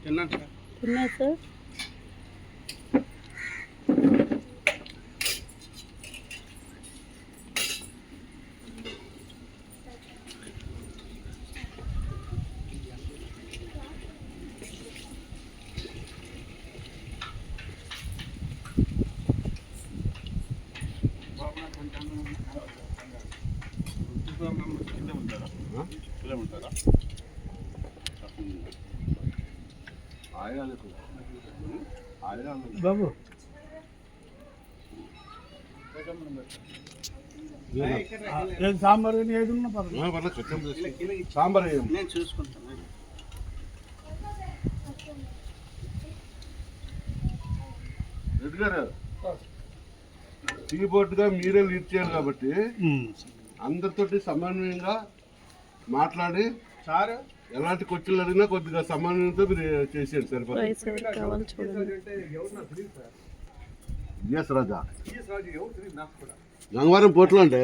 తిన్నాను సార్. తిన్నా సార్. బాబు సాంబార్ ఏది ఉన్నా సాంబార్ నేను చూసుకుంటాను. రెడ్డి గారు టీ బోర్డుగా మీరే లీడ్ చేయాలి కాబట్టి అందరితోటి సమన్వయంగా మాట్లాడి సార్ ఎలాంటి క్వశ్చన్లు అడిగినా కొద్దిగా సమన్వయంతో మీరు చేసేయండి సరిపోతుంది. రాజా గంగవరం పోట్లో అంటే